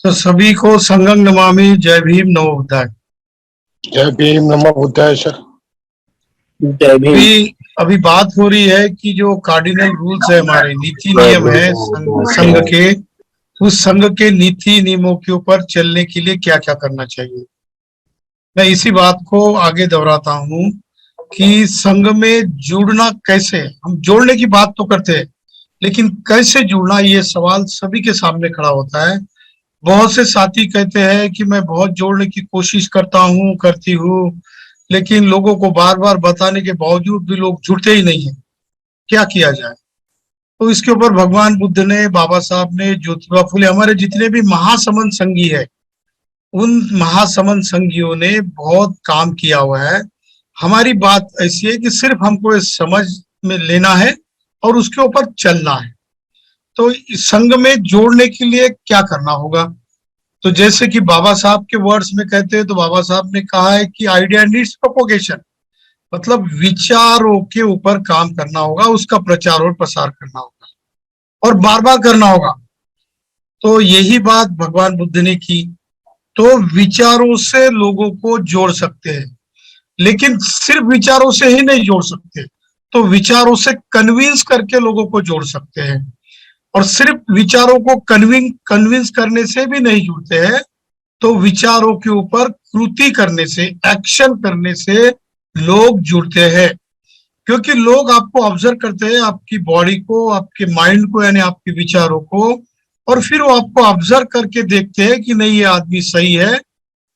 तो सभी को संगम नमामि, जय भीम नमो बुद्धाय। जय भीम नमो बुद्धाय सर। जय भीम। अभी अभी बात हो रही है कि जो कार्डिनल रूल्स है, हमारे नीति नियम है संघ के, उस संघ के नीति नियमों के ऊपर चलने के लिए क्या क्या करना चाहिए। मैं इसी बात को आगे दोहराता हूँ कि संघ में जुड़ना कैसे, हम जोड़ने की बात तो करते हैं लेकिन कैसे जुड़ना, ये सवाल सभी के सामने खड़ा होता है। बहुत से साथी कहते हैं कि मैं बहुत जोड़ने की कोशिश करती हूँ, लेकिन लोगों को बार बार बताने के बावजूद भी लोग जुड़ते ही नहीं है। क्या किया जाए? तो इसके ऊपर भगवान बुद्ध ने, बाबा साहब ने, ज्योतिबा फुले, हमारे जितने भी महासमंद संघी है, उन महासमंद संघियों ने बहुत काम किया हुआ है। हमारी बात ऐसी है कि सिर्फ हमको इस समझ में लेना है और उसके ऊपर चलना है। तो संघ में जोड़ने के लिए क्या करना होगा? तो जैसे कि बाबा साहब के वर्ड्स में कहते हैं, तो बाबा साहब ने कहा है कि आइडिया नीड्स प्रोपोगेशन, मतलब विचारों के ऊपर काम करना होगा, उसका प्रचार और प्रसार करना होगा और बार बार करना होगा। तो यही बात भगवान बुद्ध ने की। तो विचारों से लोगों को जोड़ सकते हैं, लेकिन सिर्फ विचारों से ही नहीं जोड़ सकते, तो विचारों से कन्विंस करके लोगों को जोड़ सकते हैं। और सिर्फ विचारों को कन्विंस करने से भी नहीं जुड़ते हैं, तो विचारों के ऊपर कृति करने से, एक्शन करने से लोग जुड़ते हैं। क्योंकि लोग आपको ऑब्जर्व करते हैं, आपकी बॉडी को, आपके माइंड को, यानी आपके विचारों को, और फिर वो आपको ऑब्जर्व करके देखते हैं कि नहीं, ये आदमी सही है,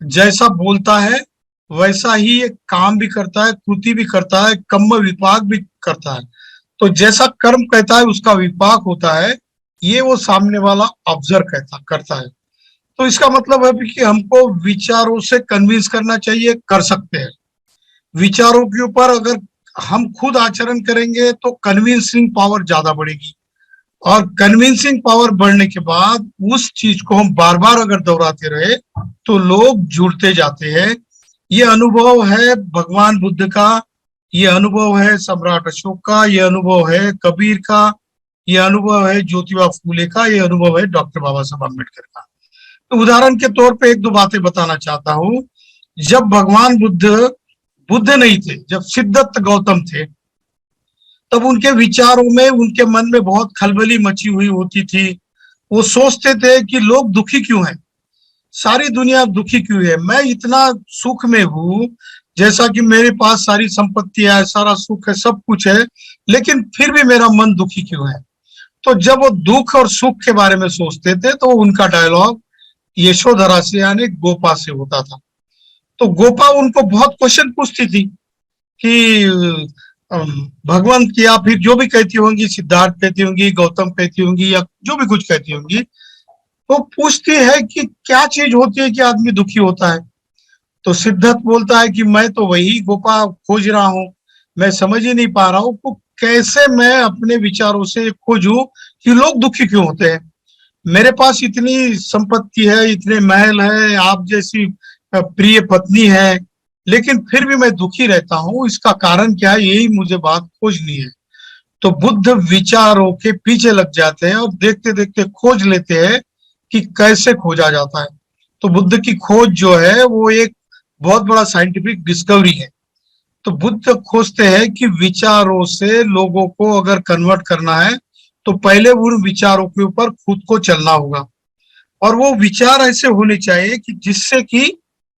जैसा बोलता है वैसा ही ये काम भी करता है, कृति भी करता है, कर्म विपाक भी करता है। तो जैसा कर्म कहता है उसका विपाक होता है, ये वो सामने वाला ऑब्जर्व करता है। तो इसका मतलब है कि हमको विचारों से कन्विंस करना चाहिए, कर सकते हैं। विचारों के ऊपर अगर हम खुद आचरण करेंगे तो कन्विंसिंग पावर ज्यादा बढ़ेगी, और कन्विंसिंग पावर बढ़ने के बाद उस चीज को हम बार बार अगर दोहराते रहे तो लोग जुड़ते जाते हैं। ये अनुभव है भगवान बुद्ध का, ये अनुभव है सम्राट अशोक का, ये अनुभव है कबीर का, ये अनुभव है ज्योतिबा फूले का, ये अनुभव है डॉक्टर बाबा साहब अम्बेडकर का। तो उदाहरण के तौर पे एक दो बातें बताना चाहता हूँ। जब भगवान बुद्ध नहीं थे, जब सिद्धार्थ गौतम थे, तब उनके विचारों में, उनके मन में बहुत खलबली मची हुई होती थी। वो सोचते थे कि लोग दुखी क्यों हैं, सारी दुनिया दुखी क्यों है, मैं इतना सुख में हूँ, जैसा कि मेरे पास सारी संपत्ति है, सारा सुख है, सब कुछ है, लेकिन फिर भी मेरा मन दुखी क्यों है। तो जब वो दुख और सुख के बारे में सोचते थे तो उनका डायलॉग यशोधरा से, यानी गोपा से होता था। तो गोपा उनको बहुत क्वेश्चन पूछती थी कि भगवंत, या फिर जो भी कहती होंगी, सिद्धार्थ कहती होंगी, गौतम कहती होंगी, या जो भी कुछ कहती होंगी, तो पूछती है कि क्या चीज होती है कि आदमी दुखी होता है। तो सिद्धार्थ बोलता है कि मैं तो वही गोपा खोज रहा हूँ, मैं समझ ही नहीं पा रहा हूँ तो कैसे मैं अपने विचारों से खोजूं कि लोग दुखी क्यों होते हैं। मेरे पास इतनी संपत्ति है, इतने महल है, आप जैसी प्रिय पत्नी है, लेकिन फिर भी मैं दुखी रहता हूँ, इसका कारण क्या है, यही मुझे बात खोजनी है। तो बुद्ध विचारों के पीछे लग जाते हैं और देखते देखते खोज लेते हैं कि कैसे खोजा जाता है। तो बुद्ध की खोज जो है वो एक बहुत बड़ा साइंटिफिक डिस्कवरी है। तो बुद्ध खोजते हैं कि विचारों से लोगों को अगर कन्वर्ट करना है तो पहले उन विचारों के ऊपर खुद को चलना होगा, और वो विचार ऐसे होने चाहिए कि जिससे कि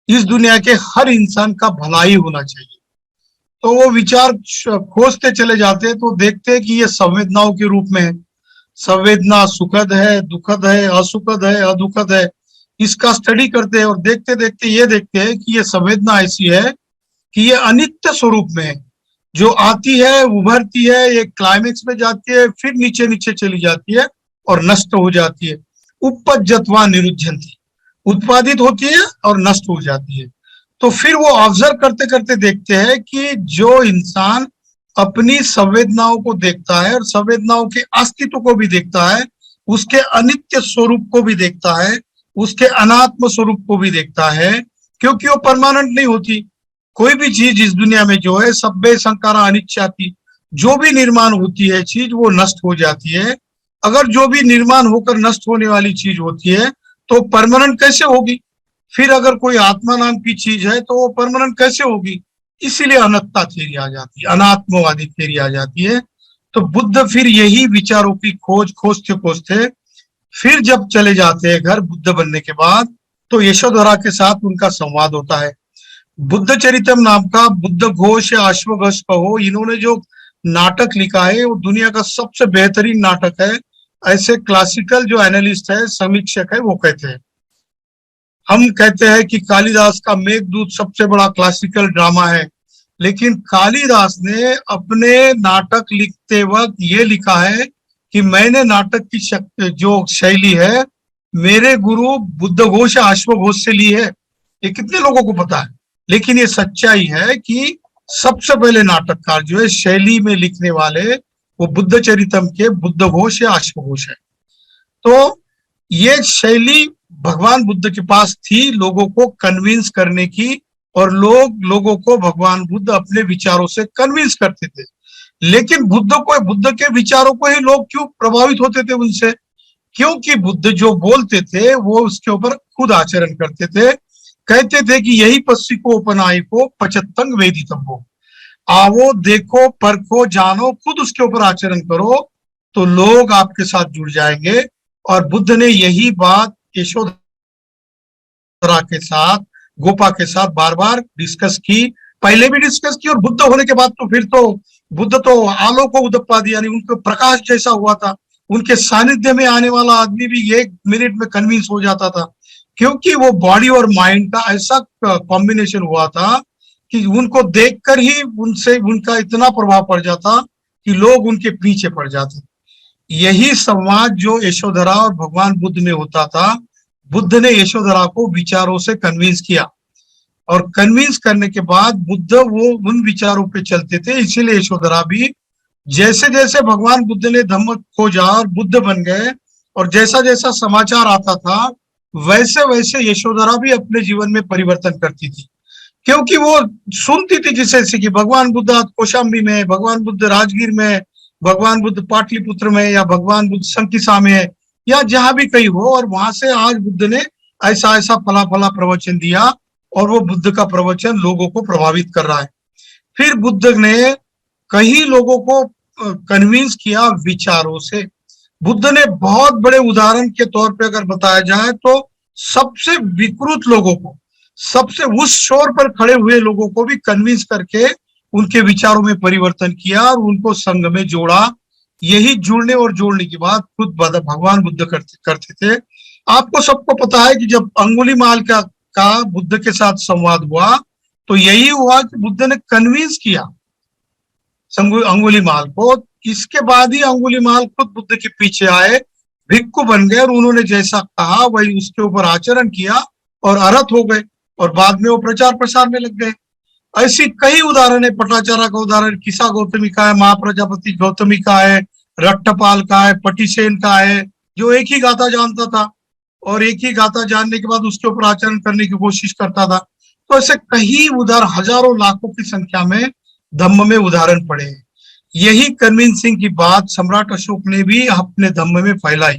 इस दुनिया के हर इंसान का भलाई होना चाहिए। तो वो विचार खोजते चले जाते हैं तो देखते हैं कि ये संवेदनाओं के रूप में है। संवेदना सुखद है, दुखद है, असुखद है, अदुखद है। इसका स्टडी करते हैं और देखते देखते ये देखते हैं कि ये संवेदना ऐसी है कि ये अनित्य स्वरूप में है, जो आती है, उभरती है, एक क्लाइमेक्स में जाती है, फिर नीचे नीचे चली जाती है और नष्ट हो जाती है। उपज्जत्वा निरुद्धन्ति, उत्पादित होती है और नष्ट हो जाती है। तो फिर वो ऑब्जर्व करते करते देखते हैं कि जो इंसान अपनी संवेदनाओं को देखता है और संवेदनाओं के अस्तित्व को भी देखता है, उसके अनित्य स्वरूप को भी देखता है, उसके अनात्म स्वरूप को भी देखता है, क्योंकि वो परमानेंट नहीं होती। कोई भी चीज इस दुनिया में जो है, सब्बे संकारा अनिच्छाति, जो भी निर्माण होती है चीज वो नष्ट हो जाती है। अगर जो भी निर्माण होकर नष्ट होने वाली चीज होती है तो परमानेंट कैसे होगी? फिर अगर कोई आत्मा नाम की चीज है तो वो परमानेंट कैसे होगी? इसीलिए अनात्मा थ्योरी आ जाती है, अनात्मवादी थ्योरी आ जाती है। तो बुद्ध फिर यही विचारों की खोज खोजते खोजते फिर जब चले जाते हैं घर बुद्ध बनने के बाद, तो यशोधरा के साथ उनका संवाद होता है। बुद्ध चरितम नाम का बुद्ध घोष या अश्वघोष कहो, इन्होंने जो नाटक लिखा है वो दुनिया का सबसे बेहतरीन नाटक है, ऐसे क्लासिकल जो एनालिस्ट है, समीक्षक है, वो कहते हैं। हम कहते हैं कि कालिदास का मेघदूत सबसे बड़ा क्लासिकल ड्रामा है, लेकिन कालिदास ने अपने नाटक लिखते वक्त ये लिखा है कि मैंने नाटक की जो शैली है मेरे गुरु बुद्ध घोष या अश्वघोष से ली है। ये कितने लोगों को पता है? लेकिन ये सच्चाई है कि सबसे पहले नाटककार जो है शैली में लिखने वाले, वो बुद्ध चरितम के बुद्ध घोष या अश्वघोष है। तो ये शैली भगवान बुद्ध के पास थी लोगों को कन्विंस करने की, और लोगों को भगवान बुद्ध अपने विचारों से कन्विंस करते थे। लेकिन बुद्ध के विचारों को ही लोग क्यों प्रभावित होते थे उनसे? क्योंकि बुद्ध जो बोलते थे वो उसके ऊपर खुद आचरण करते थे। कहते थे कि यही पस्सी को अपनाई को पचतंग वेदितव्यो, आओ देखो परखो जानो, खुद उसके ऊपर आचरण करो तो लोग आपके साथ जुड़ जाएंगे। और बुद्ध ने यही बात यशोधरा के साथ, गोपा के साथ बार बार डिस्कस की, पहले भी डिस्कस की, और बुद्ध होने के बाद तो फिर तो बुद्ध तो आलोक उदपादि यानी उनको प्रकाश जैसा हुआ था। उनके सानिध्य में आने वाला आदमी भी 1 मिनट में कन्विंस हो जाता था, क्योंकि वो बॉडी और माइंड का ऐसा कॉम्बिनेशन हुआ था कि उनको देखकर ही उनसे उनका इतना प्रभाव पड़ जाता कि लोग उनके पीछे पड़ जाते। यही संवाद जो यशोधरा और भगवान बुद्ध में होता था, बुद्ध ने यशोधरा को विचारों से कन्विंस किया, और कन्विंस करने के बाद बुद्ध वो उन विचारों पे चलते थे। इसीलिए यशोधरा भी जैसे जैसे भगवान बुद्ध ने धम्म खोजा और बुद्ध बन गए, और जैसा जैसा समाचार आता था वैसे वैसे यशोधरा भी अपने जीवन में परिवर्तन करती थी, क्योंकि वो सुनती थी जैसे कि भगवान बुद्ध कौशाम्बी में, भगवान बुद्ध राजगीर में, भगवान बुद्ध पाटलिपुत्र में, या भगवान बुद्ध संकिसा में, या जहां भी कहीं हो, और वहां से आज बुद्ध ने ऐसा ऐसा फला फला प्रवचन दिया, और वो बुद्ध का प्रवचन लोगों को प्रभावित कर रहा है। फिर बुद्ध ने कई लोगों को कन्विंस किया विचारों से। बुद्ध ने बहुत बड़े उदाहरण के तौर पे अगर बताया जाए तो सबसे विकृत लोगों को, सबसे उस शोर पर खड़े हुए लोगों को भी कन्विंस करके उनके विचारों में परिवर्तन किया और उनको संघ में जोड़ा। यही जुड़ने और जोड़ने की बात खुद भगवान बुद्ध करते थे। आपको सबको पता है कि जब अंगुलीमाल का बुद्ध के साथ संवाद हुआ तो यही हुआ कि बुद्ध ने कन्विंस किया अंगुलीमाल को। इसके बाद ही अंगुलीमाल खुद बुद्ध के पीछे आए, भिक्खु बन गए, और उन्होंने जैसा कहा वही उसके ऊपर आचरण किया और अरहत हो गए, और बाद में वो प्रचार प्रसार में लग गए। ऐसी कई उदाहरण है। पटाचारा का उदाहरण किसा गौतमी का है, महाप्रजापति गौतमी का है, रट्टपाल का है, पटिसेन का है, जो एक ही गाथा जानता था और एक ही गाथा जानने के बाद उसके ऊपर आचरण करने की कोशिश करता था। तो ऐसे कई उदाहरण, हजारों लाखों की संख्या में धम्म में उदाहरण पड़े हैं। यही कन्विंसिंग की बात सम्राट अशोक ने भी अपने धम्म में फैलाई,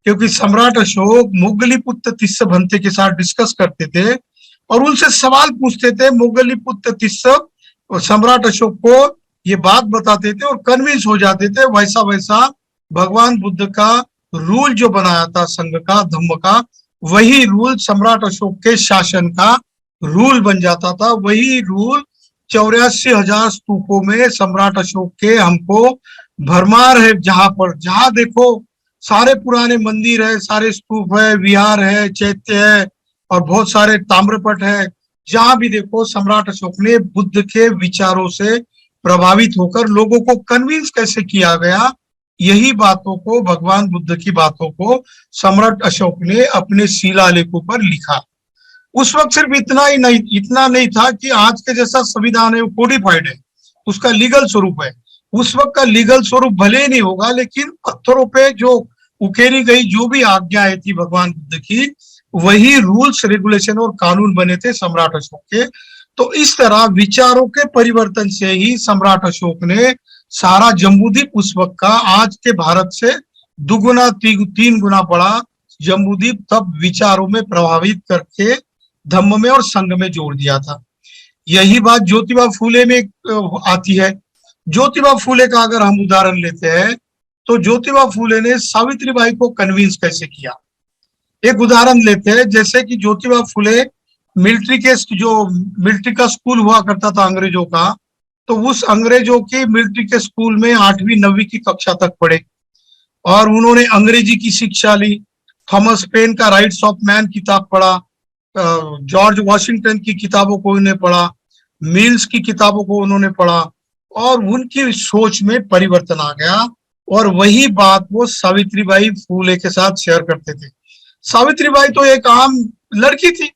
क्योंकि सम्राट अशोक मोगलीपुत्र तिस्स भंते के साथ डिस्कस करते थे और उनसे सवाल पूछते थे। मोगलीपुत्र तिस्स और सम्राट अशोक को ये बात बताते थे और कन्विंस हो जाते थे। वैसा वैसा भगवान बुद्ध का रूल जो बनाया था संघ का, धम्म का, वही रूल सम्राट अशोक के शासन का रूल बन जाता था। वही रूल 84,000 स्तूपों में सम्राट अशोक के हमको भरमार है। जहां देखो सारे पुराने मंदिर है, सारे स्तूप है, विहार है, चैत्य है और बहुत सारे ताम्रपट है। जहां भी देखो सम्राट अशोक ने बुद्ध के विचारों से प्रभावित होकर लोगों को कन्विंस कैसे किया गया, यही बातों को, भगवान बुद्ध की बातों को सम्राट अशोक ने अपने शिलालेखों पर लिखा। उस वक्त सिर्फ इतना नहीं था कि आज के जैसा संविधान है वो कोडिफाइड है, उसका लीगल स्वरूप है। उस वक्त का लीगल स्वरूप भले ही नहीं होगा, लेकिन पत्थरों पे जो उकेरी गई जो भी आज्ञाएं थी भगवान बुद्ध की, वही रूल्स रेगुलेशन और कानून बने थे सम्राट अशोक के। तो इस तरह विचारों के परिवर्तन से ही सम्राट अशोक ने सारा जम्बूद्वीप उस वक्त का आज के भारत से 2 गुना 3 गुना बड़ा जम्बूदीप तब विचारों में प्रभावित करके धम्म में और संघ में जोड़ दिया था। यही बात ज्योतिबा फूले में आती है। ज्योतिबा फूले का अगर हम उदाहरण लेते हैं तो ज्योतिबा फूले ने सावित्रीबाई को कन्विंस कैसे किया। एक उदाहरण लेते हैं, जैसे कि ज्योतिबा फूले मिलिट्री का स्कूल हुआ करता था अंग्रेजों का, तो उस अंग्रेजों के मिलिट्री के स्कूल में 8वीं 9वीं की कक्षा तक पढ़े और उन्होंने अंग्रेजी की शिक्षा ली। थॉमस पेन का राइट्स ऑफ मैन किताब पढ़ा, जॉर्ज वॉशिंगटन की किताबों को उन्होंने पढ़ा, मिल्स की किताबों को उन्होंने पढ़ा और उनकी सोच में परिवर्तन आ गया। और वही बात वो सावित्रीबाई फूले के साथ शेयर करते थे। सावित्रीबाई तो एक आम लड़की थी।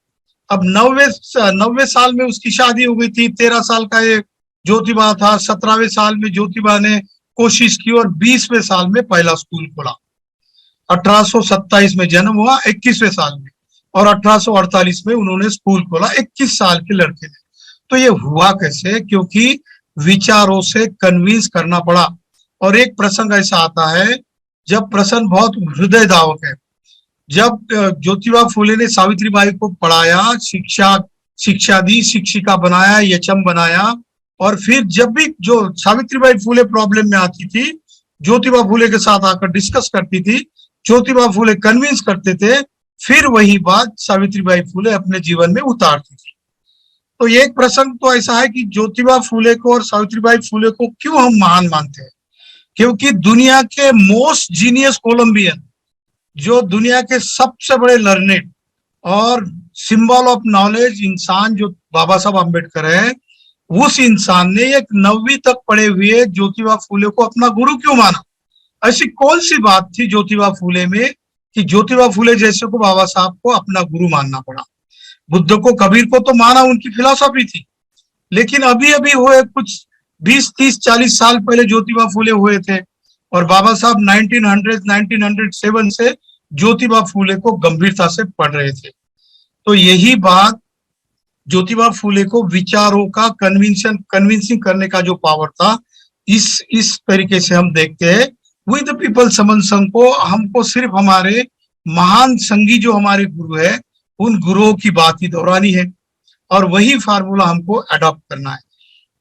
अब 90वें साल में उसकी शादी हो गई थी। 13 साल का ये ज्योतिबा था। 17वें साल में ज्योतिबा ने कोशिश की और 20वें साल में पहला स्कूल खोला। 1827 में जन्म हुआ, 21वें साल में, और 1848 में उन्होंने स्कूल खोला। 21 साल के लड़के थे। तो ये हुआ कैसे? क्योंकि विचारों से कन्विंस करना पड़ा। और एक प्रसंग ऐसा आता है जब प्रसंग बहुत हृदयदायक है। जब ज्योतिबा फूले ने सावित्रीबाई को पढ़ाया, शिक्षा दी, शिक्षिका बनाया, एचएम बनाया, और फिर जब भी जो सावित्रीबाई फूले प्रॉब्लम में आती थी, ज्योतिबा फूले के साथ आकर डिस्कस करती थी, ज्योतिबा फूले कन्विंस करते थे, फिर वही बात सावित्रीबाई फूले अपने जीवन में उतारती थी। तो एक प्रसंग तो ऐसा है कि ज्योतिबा फूले को और सावित्रीबाई फूले को क्यों हम महान मानते हैं? क्योंकि दुनिया के मोस्ट जीनियस कोलंबियन, जो दुनिया के सबसे बड़े लर्नेड और सिंबल ऑफ नॉलेज इंसान जो बाबा साहब अम्बेडकर है, उस इंसान ने एक 9वीं तक पढ़े हुए ज्योतिबा फूले को अपना गुरु क्यों माना? ऐसी कौन सी बात थी ज्योतिबा फूले में कि ज्योतिबा फूले जैसे को बाबा साहब को अपना गुरु मानना पड़ा? बुद्ध को, कबीर को तो माना, उनकी फिलॉसफी थी, लेकिन अभी अभी हुए कुछ 20, 30, 40 साल पहले ज्योतिबा फूले हुए थे और बाबा साहब 1907 से ज्योतिबा फूले को गंभीरता से पढ़ रहे थे। तो यही बात ज्योतिबा फूले को विचारों का कन्विंसिंग करने का जो पावर था, इस तरीके से हम देखते हैं। वी द पीपल समन संघ को हमको सिर्फ हमारे महान संगी जो हमारे गुरु है, उन गुरुओं की बात ही दोहरानी है और वही फार्मूला हमको अडॉप्ट करना है।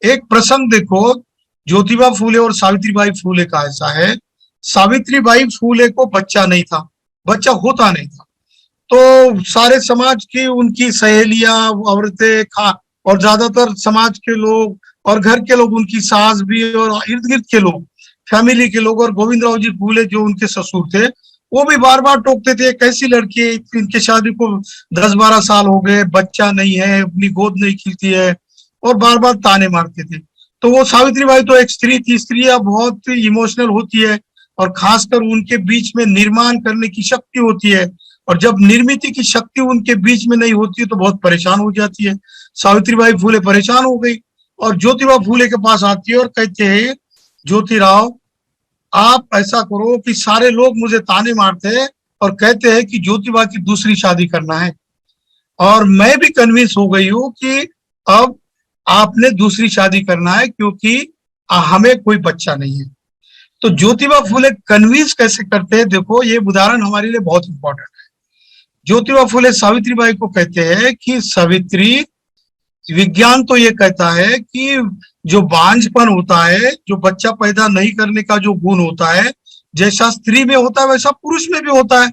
एक प्रसंग देखो, ज्योतिबा फूले और सावित्रीबाई फूले का ऐसा है। सावित्रीबाई फूले को बच्चा नहीं था, बच्चा होता नहीं था, तो सारे समाज की उनकी सहेलियां, औरतें और ज्यादातर समाज के लोग और घर के लोग, उनकी सास भी और इर्द गिर्द के लोग, फैमिली के लोग, और गोविंदराव जी फूले जो उनके ससुर थे, वो भी बार बार टोकते थे, कैसी लड़की है, इनके शादी को 10-12 साल हो गए, बच्चा नहीं है, अपनी गोद नहीं खिलती है, और बार बार ताने मारते थे। तो वो सावित्रीबाई तो एक स्त्री थी, स्त्रियां बहुत इमोशनल होती है और खासकर उनके बीच में निर्माण करने की शक्ति होती है, और जब निर्मित की शक्ति उनके बीच में नहीं होती है तो बहुत परेशान हो जाती है। सावित्रीबाई फूले परेशान हो गई और ज्योतिबा फूले के पास आती है और कहते हैं, ज्योतिराव आप ऐसा करो कि सारे लोग मुझे ताने मारते हैं और कहते हैं कि ज्योतिबा की दूसरी शादी करना है, और मैं भी कन्विंस हो गई हूँ कि अब आपने दूसरी शादी करना है क्योंकि हमें कोई बच्चा नहीं है। तो ज्योतिबा फूले कन्विंस कैसे करते हैं, देखो ये उदाहरण हमारे लिए बहुत इंपॉर्टेंट है। ज्योतिबा फूले सावित्रीबाई को कहते हैं कि सावित्री, विज्ञान तो ये कहता है कि जो बांझपन होता है, जो बच्चा पैदा नहीं करने का जो गुण होता है, जैसा स्त्री में होता है वैसा पुरुष में भी होता है।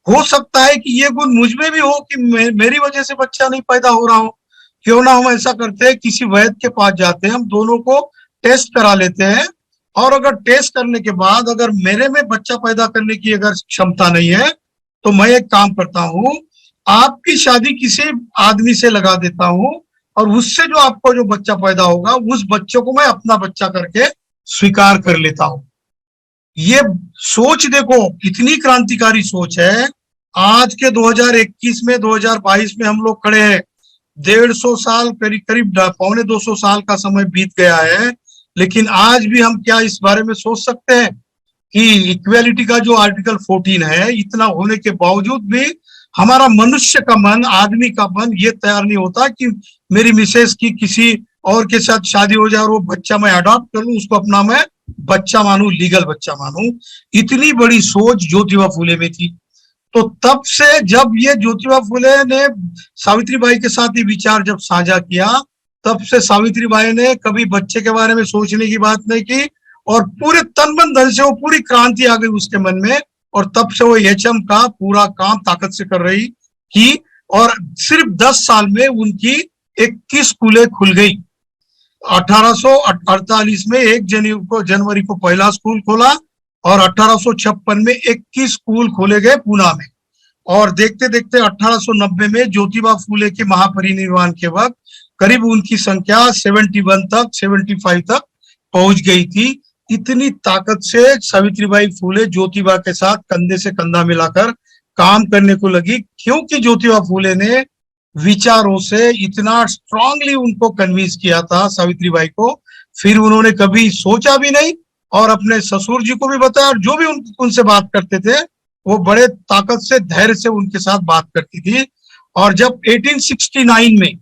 हो सकता है कि ये गुण मुझ में भी हो कि मेरी वजह से बच्चा नहीं पैदा हो रहा हो। क्यों ना हम ऐसा करते हैं, किसी वैद्य के पास जाते हैं, हम दोनों को टेस्ट करा लेते हैं, और अगर टेस्ट करने के बाद अगर मेरे में बच्चा पैदा करने की अगर क्षमता नहीं है, तो मैं एक काम करता हूँ, आपकी शादी किसी आदमी से लगा देता हूँ और उससे जो आपको जो बच्चा पैदा होगा, उस बच्चे को मैं अपना बच्चा करके स्वीकार कर लेता हूँ। ये सोच देखो कितनी क्रांतिकारी सोच है। आज के 2021 में, 2022 में हम लोग खड़े हैं। 150 साल, करीब 250 साल का समय बीत गया है, लेकिन आज भी हम क्या इस बारे में सोच सकते हैं कि इक्वेलिटी का जो आर्टिकल 14 है, इतना होने के बावजूद भी हमारा मनुष्य का मन, आदमी का मन ये तैयार नहीं होता कि मेरी मिसेस की किसी और के साथ शादी हो जाए और वो बच्चा मैं अडॉप्ट कर लूं, उसको अपना मैं बच्चा मानूं, लीगल बच्चा मानूं। इतनी बड़ी सोच ज्योतिबा फूले में थी। तो तब से जब ये ज्योतिबा फुले ने सावित्रीबाई के साथ ये विचार जब साझा किया, तब से सावित्रीबाई ने कभी बच्चे के बारे में सोचने की बात नहीं की, और पूरे तन मन धन से वो पूरी क्रांति आ गई उसके मन में, और तब से वो एचएम का पूरा काम ताकत से कर रही की, और सिर्फ 10 साल में उनकी 21 स्कूलें खुल गई। 1848 में 1 जनवरी को पहला स्कूल खोला, और 1856 में 21 स्कूल खोले गए पूना में, और देखते देखते 1890 में ज्योतिबा फुले के महापरिनिर्वाण के वक्त करीब उनकी संख्या 75 तक पहुंच गई थी। इतनी ताकत से सावित्रीबाई फुले ज्योतिबा के साथ कंधे से कंधा मिलाकर काम करने को लगी, क्योंकि ज्योतिबा फुले ने विचारों से इतना स्ट्रांगली उनको कन्विंस किया था सावित्रीबाई को। फिर उन्होंने कभी सोचा भी नहीं, और अपने ससुर जी को भी बताया, और जो भी उनसे बात करते थे वो बड़े ताकत से धैर्य से उनके साथ बात करती थी। और जब 1869 में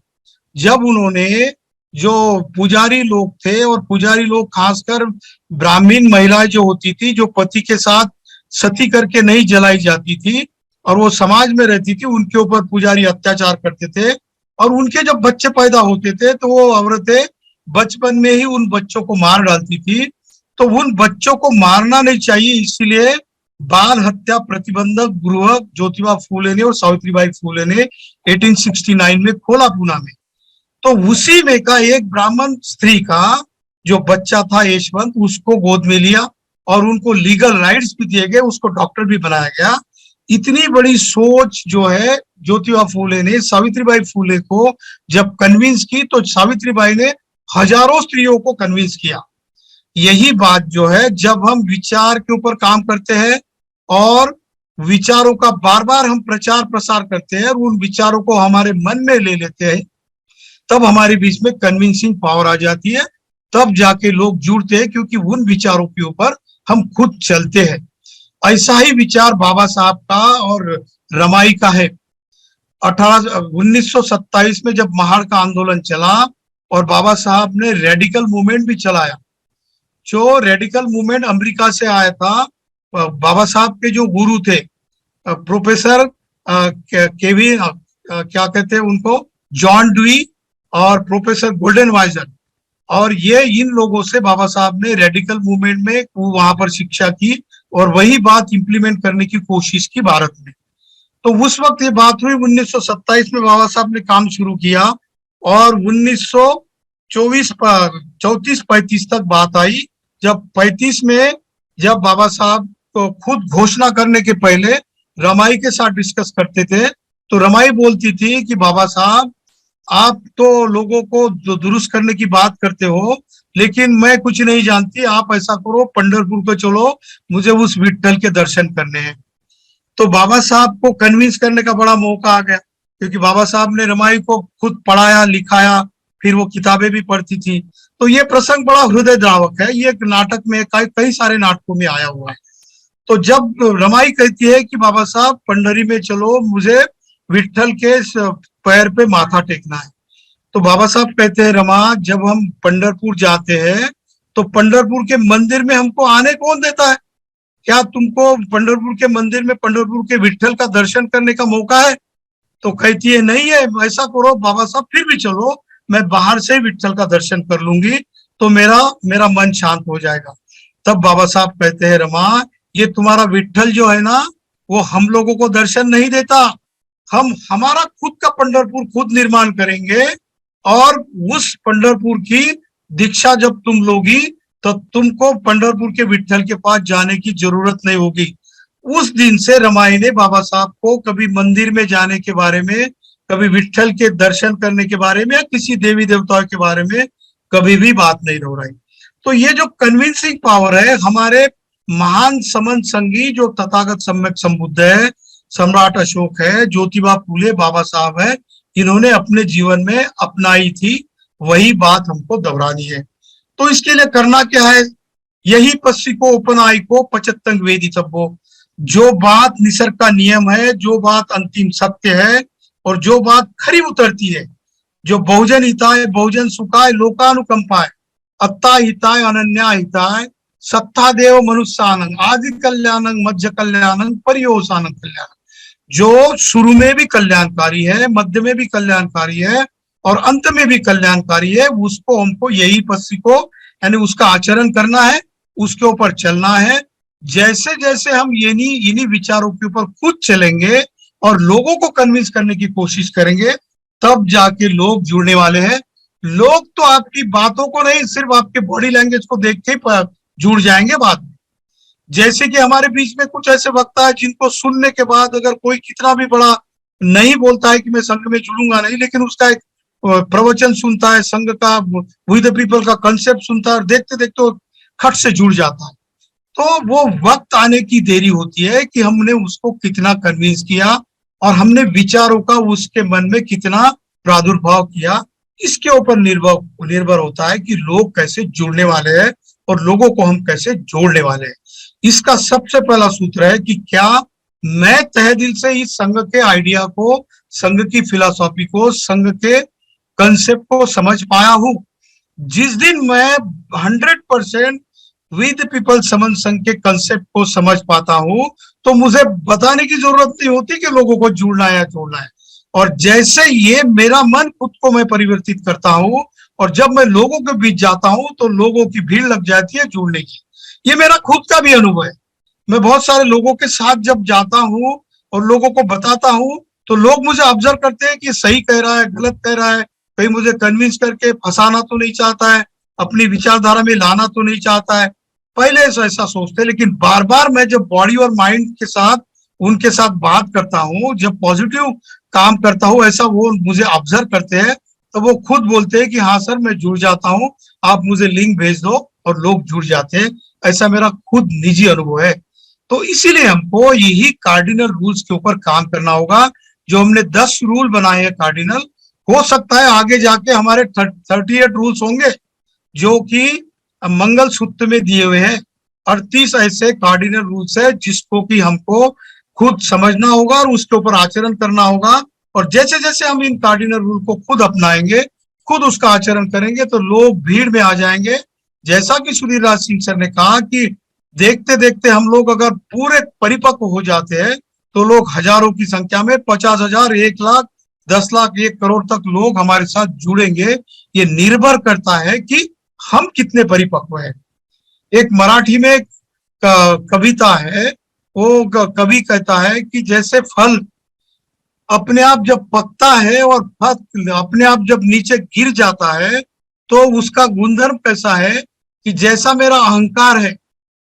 जब उन्होंने, जो पुजारी लोग थे, और पुजारी लोग खासकर ब्राह्मण महिलाएं जो होती थी, जो पति के साथ सती करके नहीं जलाई जाती थी और वो समाज में रहती थी, उनके ऊपर पुजारी अत्याचार करते थे, और उनके जब बच्चे पैदा होते थे तो वो औरतें बचपन में ही उन बच्चों को मार डालती थी। तो उन बच्चों को मारना नहीं चाहिए, इसलिए बाल हत्या प्रतिबंधक गृह ज्योतिबा फुले ने और सावित्रीबाई फुले ने 1869 में खोला पूना में। तो उसी में का एक ब्राह्मण स्त्री का जो बच्चा था यशवंत, उसको गोद में लिया और उनको लीगल राइट्स भी दिए गए, उसको डॉक्टर भी बनाया गया। इतनी बड़ी सोच जो है ज्योतिबा फुले ने सावित्रीबाई फुले को जब कन्विंस की, तो सावित्रीबाई ने हजारों स्त्रियों को कन्विंस किया। यही बात जो है, जब हम विचार के ऊपर काम करते हैं और विचारों का बार बार हम प्रचार प्रसार करते हैं और उन विचारों को हमारे मन में ले लेते हैं, तब हमारे बीच में कन्विंसिंग पावर आ जाती है, तब जाके लोग जुड़ते हैं, क्योंकि उन विचारों के ऊपर हम खुद चलते हैं। ऐसा ही विचार बाबा साहब का और रमाई का है। 1927 में जब महाड़ का आंदोलन चला और बाबा साहब ने रेडिकल मूवमेंट भी चलाया, जो रेडिकल मूवमेंट अमेरिका से आया था, बाबा साहब के जो गुरु थे प्रोफेसर केविन, क्या कहते हैं उनको, जॉन ड्यूई और प्रोफेसर गोल्डन वाइजर, और ये इन लोगों से बाबा साहब ने रेडिकल मूवमेंट में वहां पर शिक्षा की और वही बात इंप्लीमेंट करने की कोशिश की भारत में। तो उस वक्त ये बात हुई 1927 में बाबा साहब ने काम शुरू किया, और 1934-35 तक बात आई, जब 35 में जब बाबा साहब को खुद घोषणा करने के पहले रमाई के साथ डिस्कस करते थे, तो रमाई बोलती थी कि बाबा साहब, आप तो लोगों को दुरुस्त करने की बात करते हो, लेकिन मैं कुछ नहीं जानती, आप ऐसा करो पंढरपुर को चलो, मुझे उस विट्ठल के दर्शन करने हैं। तो बाबा साहब को कन्विंस करने का बड़ा मौका आ गया, क्योंकि बाबा साहब ने रमाई को खुद पढ़ाया लिखाया, फिर वो किताबें भी पढ़ती थी। तो ये प्रसंग बड़ा हृदय द्रावक है, ये एक नाटक में कई सारे नाटकों में आया हुआ है। तो जब रमाई कहती है कि बाबा साहब पंडरी में चलो, मुझे विट्ठल के पैर पे माथा टेकना है, तो बाबा साहब कहते हैं, रमा, जब हम पंढरपुर जाते हैं तो पंढरपुर के मंदिर में हमको आने कौन देता है? क्या तुमको पंढरपुर के मंदिर में पंढरपुर के विट्ठल का दर्शन करने का मौका है? तो कहती है, नहीं है, ऐसा करो बाबा साहब, फिर भी चलो, मैं बाहर से विट्ठल का दर्शन कर लूंगी, तो मेरा मन शांत हो जाएगा। तब बाबा साहब कहते हैं, रमा, ये तुम्हारा विट्ठल जो है ना, वो हम लोगों को दर्शन नहीं देता, हम हमारा खुद का पंढरपुर खुद निर्माण करेंगे, और उस पंढरपुर की दीक्षा जब तुम लोगी तो तुमको पंढरपुर के विट्ठल के पास जाने की जरूरत नहीं होगी। उस दिन से रमाई ने बाबा साहब को कभी मंदिर में जाने के बारे में, कभी विट्ठल के दर्शन करने के बारे में, या किसी देवी देवताओं के बारे में कभी भी बात नहीं दोहराई। तो ये जो कन्विंसिंग पावर है, हमारे महान समंत संगी जो तथागत सम्यक संबुद्ध है, सम्राट अशोक है, ज्योतिबा फुले, बाबा साहब है, इन्होंने अपने जीवन में अपनाई थी, वही बात हमको दोहरानी है। तो इसके लिए करना क्या है? यही पश्चिको उपनायको पचत्तंग वेदी तब्बो, जो बात निसर्ग का नियम है, जो बात अंतिम सत्य है, और जो बात खरी उतरती है, जो बहुजन हिताय बहुजन सुखाय लोकानुकंपाय अत्ता हिताय अनन्या हिताय सत्ता देव मनुष्यानंग आदि कल्याणंग मध्य कल्याणंग परियोसानंग कल्याणंग, जो शुरू में भी कल्याणकारी है, मध्य में भी कल्याणकारी है और अंत में भी कल्याणकारी है, उसको हमको यही पद्धति को यानी उसका आचरण करना है, उसके ऊपर चलना है। जैसे जैसे हम इन्हीं विचारों के ऊपर खुद चलेंगे और लोगों को कन्विंस करने की कोशिश करेंगे, तब जाके लोग जुड़ने वाले हैं। लोग तो आपकी बातों को नहीं, सिर्फ आपके बॉडी लैंग्वेज को देख के जुड़ जाएंगे बाद में। जैसे कि हमारे बीच में कुछ ऐसे वक्ता है जिनको सुनने के बाद अगर कोई कितना भी बड़ा नहीं बोलता है कि मैं संघ में जुड़ूंगा नहीं, लेकिन उसका एक प्रवचन सुनता है, संघ का वी द पीपल का कंसेप्ट सुनता है और देखते देखते खट से जुड़ जाता है। तो वो वक्त आने की देरी होती है कि हमने उसको कितना कन्विंस किया और हमने विचारों का उसके मन में कितना प्रादुर्भाव किया, इसके ऊपर निर्भर होता है कि लोग कैसे जुड़ने वाले हैं और लोगों को हम कैसे जोड़ने वाले हैं। इसका सबसे पहला सूत्र है कि क्या मैं तहे दिल से इस संघ के आइडिया को, संघ की फिलॉसफी को, संघ के कंसेप्ट को समझ पाया हूं। जिस दिन मैं 100% विद पीपल समन संघ के कंसेप्ट को समझ पाता हूं, तो मुझे बताने की जरूरत नहीं होती कि लोगों को जुड़ना है या जोड़ना है। और जैसे ये मेरा मन खुद को मैं परिवर्तित करता हूं और जब मैं लोगों के बीच जाता हूं तो लोगों की भीड़ लग जाती है जुड़ने की। ये मेरा खुद का भी अनुभव है। मैं बहुत सारे लोगों के साथ जब जाता हूं और लोगों को बताता हूं तो लोग मुझे ऑब्जर्व करते हैं कि सही कह रहा है, गलत कह रहा है, कहीं मुझे कन्विंस करके फंसाना तो नहीं चाहता है, अपनी विचारधारा में लाना तो नहीं चाहता है। पहले ऐसा सोचते, लेकिन बार बार मैं जब बॉडी और माइंड के साथ उनके साथ बात करता हूँ, जब पॉजिटिव काम करता हूँ, ऐसा वो मुझे ऑब्जर्व करते हैं, तो वो खुद बोलते हैं कि हाँ सर मैं जुड़ जाता हूँ, आप मुझे लिंक भेज दो, और लोग जुड़ जाते हैं। ऐसा मेरा खुद निजी अनुभव है। तो इसीलिए हमको यही कार्डिनल रूल्स के ऊपर काम करना होगा। जो हमने 10 रूल बनाए हैं कार्डिनल, हो सकता है आगे जाके हमारे 38 रूल्स होंगे जो कि मंगल सूत्र में दिए हुए हैं। 38 ऐसे कार्डिनल रूल्स है जिसको कि हमको खुद समझना होगा और उसके ऊपर आचरण करना होगा। और जैसे जैसे हम इन कार्डिनल रूल को खुद अपनाएंगे, खुद उसका आचरण करेंगे, तो लोग भीड़ में आ जाएंगे। जैसा कि सुधीर राज सिंह सर ने कहा कि देखते देखते हम लोग अगर पूरे परिपक्व हो जाते हैं तो लोग हजारों की संख्या में 50,000, 1 लाख, 10 लाख, 1 करोड़ तक लोग हमारे साथ जुड़ेंगे। ये निर्भर करता है कि हम कितने परिपक्व हैं। एक मराठी में एक कविता है, वो कवि कहता है कि जैसे फल अपने आप जब पकता है और फल अपने आप जब नीचे गिर जाता है, तो उसका गुणधर्म कैसा है कि जैसा मेरा अहंकार है,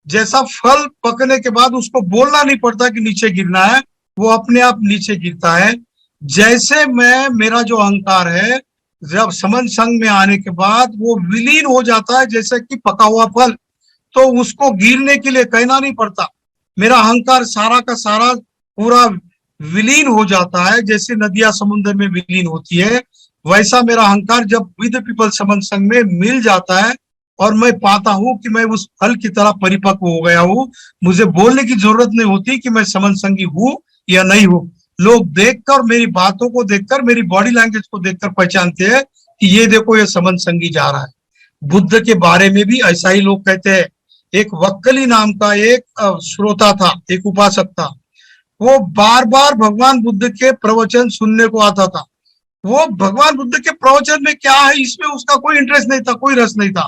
जैसा फल पकने के बाद उसको बोलना नहीं पड़ता कि नीचे गिरना है, वो अपने आप नीचे गिरता है। जैसे मेरा जो अहंकार है, जब समन संघ में आने के बाद वो विलीन हो जाता है जैसे कि पका हुआ फल, तो उसको गिरने के लिए कहना नहीं पड़ता। मेरा अहंकार सारा का सारा पूरा विलीन हो जाता है, जैसे नदियां समुद्र में विलीन होती है, वैसा मेरा अहंकार जब विद पीपल समन संघ में मिल जाता है और मैं पाता हूं कि मैं उस फल की तरह परिपक्व हो गया हूं। मुझे बोलने की जरूरत नहीं होती कि मैं समन संघी हूं या नहीं हूं। लोग देखकर, मेरी बातों को देखकर, मेरी बॉडी लैंग्वेज को देखकर पहचानते हैं कि ये देखो ये समन संघी जा रहा है। बुद्ध के बारे में भी ऐसा ही लोग कहते हैं। एक वक्कली नाम का एक श्रोता था, एक उपासक था, वो बार बार भगवान बुद्ध के प्रवचन सुनने को आता था। वो भगवान बुद्ध के प्रवचन में क्या है इसमें उसका कोई इंटरेस्ट नहीं था, कोई रस नहीं था।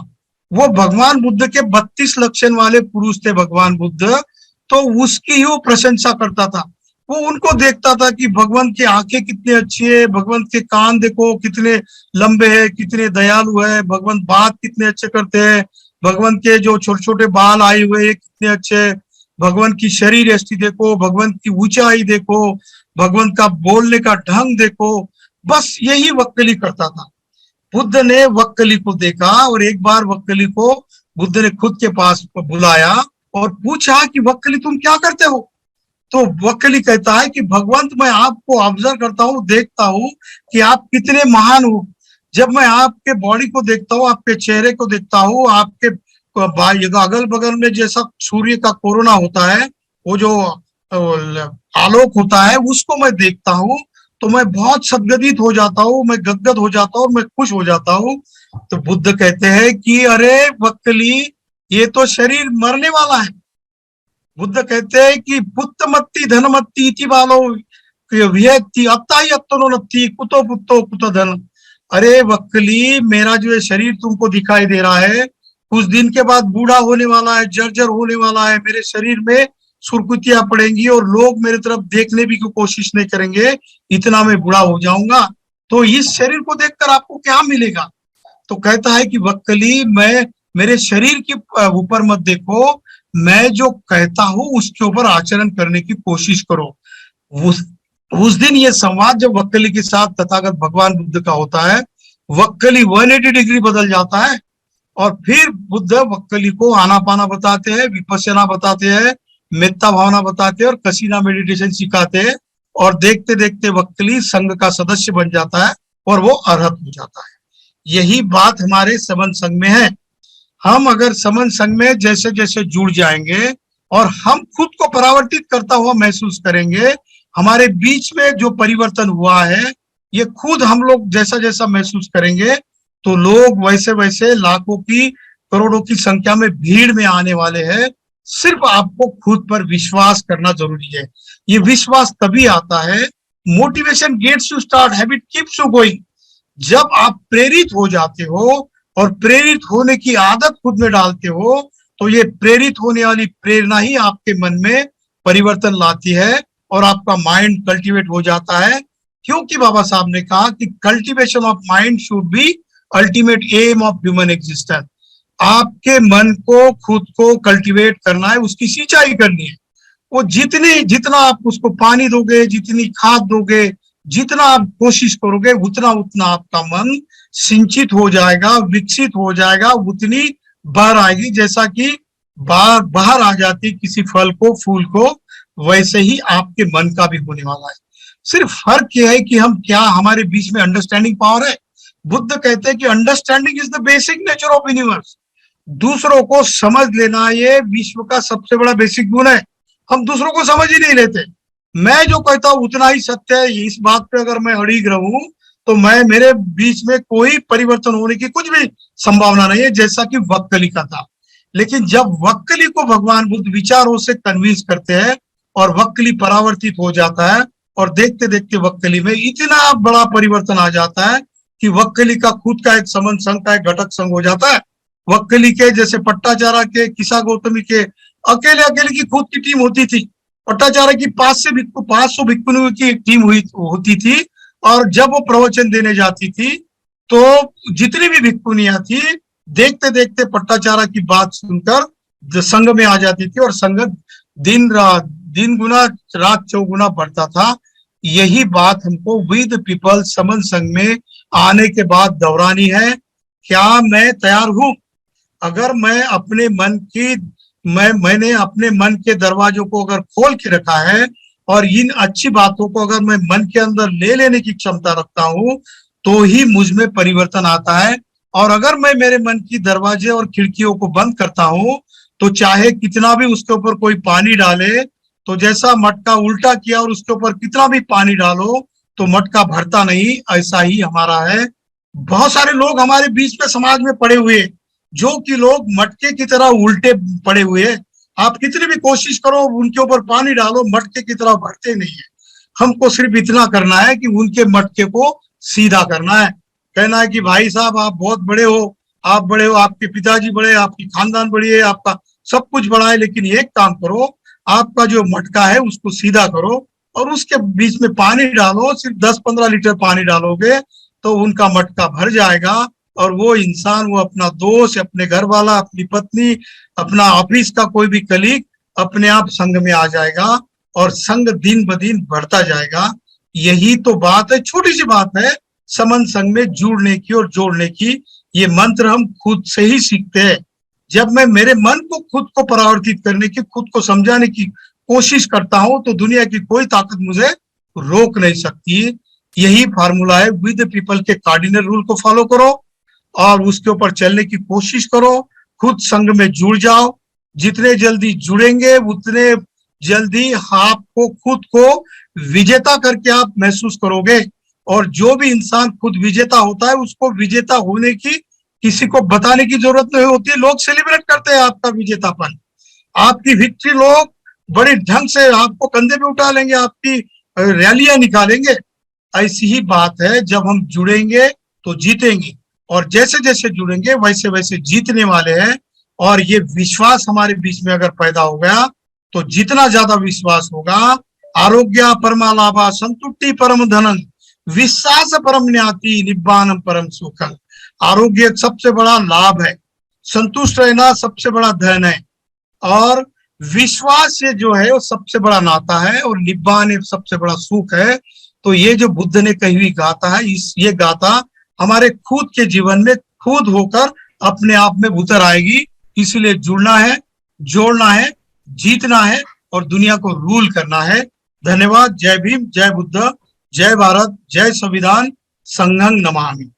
वो भगवान बुद्ध के 32 लक्षण वाले पुरुष थे भगवान बुद्ध, तो उसकी ही वो प्रशंसा करता था। वो उनको देखता था कि भगवान की आंखें कितनी अच्छी है, भगवान के कान देखो कितने लंबे हैं, कितने दयालु है, भगवान बात कितने अच्छे करते हैं, भगवान के जो छोटे छोटे बाल आए हुए हैं कितने अच्छे, भगवान की शरीर ऐसी देखो, भगवान की ऊंचाई देखो, भगवान का बोलने का ढंग देखो। बस यही वक्कली करता था। बुद्ध ने वक्कली को देखा और एक बार वक्कली को बुद्ध ने खुद के पास बुलाया और पूछा कि वक्कली तुम क्या करते हो? तो वक्कली कहता है कि भगवंत मैं आपको ऑब्जर्व करता हूँ, देखता हूँ कि आप कितने महान हो। जब मैं आपके बॉडी को देखता हूँ, आपके चेहरे को देखता हूँ, आपके अगल बगल में जैसा सूर्य का कोरोना होता है, वो जो आलोक होता है, उसको मैं देखता हूँ तो मैं बहुत सदगदित हो जाता हूँ, मैं गदगद हो जाता हूँ, मैं खुश हो जाता हूँ। तो बुद्ध कहते हैं कि अरे वक्कली, ये तो शरीर मरने वाला है। बुद्ध कहते हैं कि पुत्तमत्ती धनमत्ती इति बालो विहति अत्ताई अत्तनोन्नति कुतो पुत्तो कुतो धन। अरे वक्कली, मेरा जो ये शरीर तुमको दिखाई दे रहा है, कुछ दिन के बाद बूढ़ा होने वाला है, जर्जर होने वाला है, मेरे शरीर में सुर्खुतियां पड़ेंगी और लोग मेरे तरफ देखने भी की कोशिश नहीं करेंगे, इतना मैं बूढ़ा हो जाऊंगा। तो इस शरीर को देखकर आपको क्या मिलेगा? तो कहता है कि वक्कली, मैं मेरे शरीर के ऊपर मत देखो, मैं जो कहता हूं उसके ऊपर आचरण करने की कोशिश करो। उस दिन ये संवाद जब वक्कली के साथ तथागत भगवान बुद्ध का होता है, वक्कली 180 डिग्री बदल जाता है और फिर बुद्ध वक्कली को आनापाना बताते हैं, विपश्यना बताते हैं, मेत्ता भावना बताते हैं और कसीना मेडिटेशन सिखाते हैं। और देखते देखते वक्कली संघ का सदस्य बन जाता है और वो अरहत हो जाता है। यही बात हमारे समन संघ में है। हम अगर समन संघ में जैसे जैसे जुड़ जाएंगे और हम खुद को परावर्तित करता हुआ महसूस करेंगे, हमारे बीच में जो परिवर्तन हुआ है ये खुद हम लोग जैसा जैसा महसूस करेंगे, तो लोग वैसे वैसे लाखों की करोड़ों की संख्या में भीड़ में आने वाले हैं। सिर्फ आपको खुद पर विश्वास करना जरूरी है। ये विश्वास तभी आता है, motivation gets you start, habit keeps you going. जब आप प्रेरित हो जाते हो और प्रेरित होने की आदत खुद में डालते हो, तो ये प्रेरित होने वाली प्रेरणा ही आपके मन में परिवर्तन लाती है और आपका माइंड कल्टीवेट हो जाता है। क्योंकि बाबा साहब ने कहा कि cultivation of mind should be ultimate aim of human existence. आपके मन को खुद को कल्टीवेट करना है, उसकी सिंचाई करनी है। वो जितना आप उसको पानी दोगे, जितनी खाद दोगे, जितना आप कोशिश करोगे, उतना उतना आपका मन सिंचित हो जाएगा, विकसित हो जाएगा, उतनी बाहर आएगी। जैसा कि बाहर आ जाती किसी फल को, फूल को, वैसे ही आपके मन का भी होने वाला है। सिर्फ फर्क यह है कि हम क्या, हमारे बीच में अंडरस्टैंडिंग पावर है। बुद्ध कहते हैं कि understanding is the basic nature of universe. दूसरों को समझ लेना ये विश्व का सबसे बड़ा बेसिक गुण है। हम दूसरों को समझ ही नहीं लेते। मैं जो कहता हूं उतना ही सत्य है। इस बात पे अगर मैं अड़िग रहूं तो मेरे बीच में कोई परिवर्तन होने की कुछ भी संभावना नहीं है, जैसा कि वक्कली का था। लेकिन जब वक्कली को भगवान बुद्ध विचारों से कन्विंस करते हैं और वक्कली परावर्तित हो जाता है, और देखते देखते वक्कली में इतना बड़ा परिवर्तन आ जाता है कि वक्कली का खुद का एक समन संघ का एक घटक संघ हो जाता है। वक्कली के जैसे पट्टाचारा के, किसा गौतमी के अकेले की खुद की टीम होती थी। पट्टाचारा की 500 भिक्षुओं की टीम होती थी, और जब वो प्रवचन देने जाती थी तो जितनी भी भिक्षुनियां थी, देखते देखते पट्टाचारा की बात सुनकर संघ में आ जाती थी और संघ दिन गुना रात चौगुना बढ़ता था। यही बात हमको विद पीपल समन संघ में आने के बाद दोहरानी है। क्या मैं तैयार हूं? अगर मैं अपने मन की मैंने अपने मन के दरवाजों को अगर खोल के रखा है और इन अच्छी बातों को अगर मैं मन के अंदर ले लेने की क्षमता रखता हूं, तो ही मुझ में परिवर्तन आता है। और अगर मैं मेरे मन की दरवाजे और खिड़कियों को बंद करता हूं, तो चाहे कितना भी उसके ऊपर कोई पानी डाले, तो जैसा मटका उल्टा किया और उसके ऊपर कितना भी पानी डालो तो मटका भरता नहीं, ऐसा ही हमारा है। बहुत सारे लोग हमारे बीच में समाज में पड़े हुए, जो कि लोग मटके की तरह उल्टे पड़े हुए हैं। आप कितनी भी कोशिश करो उनके ऊपर पानी डालो, मटके की तरह भरते नहीं है। हमको सिर्फ इतना करना है कि उनके मटके को सीधा करना है। कहना है कि भाई साहब आप बहुत बड़े हो, आप बड़े हो, आपके पिताजी बड़े, आपकी खानदान बड़ी है, आपका सब कुछ बड़ा है, लेकिन एक काम करो, आपका जो मटका है उसको सीधा करो और उसके बीच में पानी डालो। सिर्फ 10-15 लीटर पानी डालोगे तो उनका मटका भर जाएगा और वो इंसान, वो अपना दोस्त, अपने घर वाला, अपनी पत्नी, अपना ऑफिस का कोई भी कलीग अपने आप संघ में आ जाएगा और संघ दिन ब दिन बढ़ता जाएगा। यही तो बात है, छोटी सी बात है समन संघ में जुड़ने की और जोड़ने की। ये मंत्र हम खुद से ही सीखते हैं। जब मैं मेरे मन को खुद को परावर्तित करने की, खुद को समझाने की कोशिश करता हूं, तो दुनिया की कोई ताकत मुझे रोक नहीं सकती। यही फार्मूला है। विद पीपल के कार्डिनल रूल को फॉलो करो और उसके ऊपर चलने की कोशिश करो। खुद संघ में जुड़ जाओ। जितने जल्दी जुड़ेंगे उतने जल्दी आपको खुद को विजेता करके आप महसूस करोगे। और जो भी इंसान खुद विजेता होता है, उसको विजेता होने की किसी को बताने की जरूरत नहीं होती है। लोग सेलिब्रेट करते हैं आपका विजेतापन, आपकी विक्ट्री। लोग बड़े ढंग से आपको कंधे पे उठा लेंगे, आपकी रैलियां निकालेंगे। ऐसी ही बात है, जब हम जुड़ेंगे तो जीतेंगे, और जैसे जैसे जुड़ेंगे वैसे वैसे जीतने वाले हैं। और ये विश्वास हमारे बीच में अगर पैदा हो गया तो जितना ज्यादा विश्वास होगा, आरोग्य परमालाभा संतुष्टि परम धनन विश्वास परम न्याति निब्बानम परम सुखम। आरोग्य सबसे बड़ा लाभ है, संतुष्ट रहना सबसे बड़ा धन है, और विश्वास से जो है वो सबसे बड़ा नाता है, और निब्बान सबसे बड़ा सुख है। तो ये जो बुद्ध ने कही हुई गाथा है, ये गाथा हमारे खुद के जीवन में खुद होकर अपने आप में उतर आएगी। इसलिए जुड़ना है, जोड़ना है, जीतना है, और दुनिया को रूल करना है। धन्यवाद। जय भीम, जय बुद्ध, जय भारत, जय संविधान, संघं नमामि।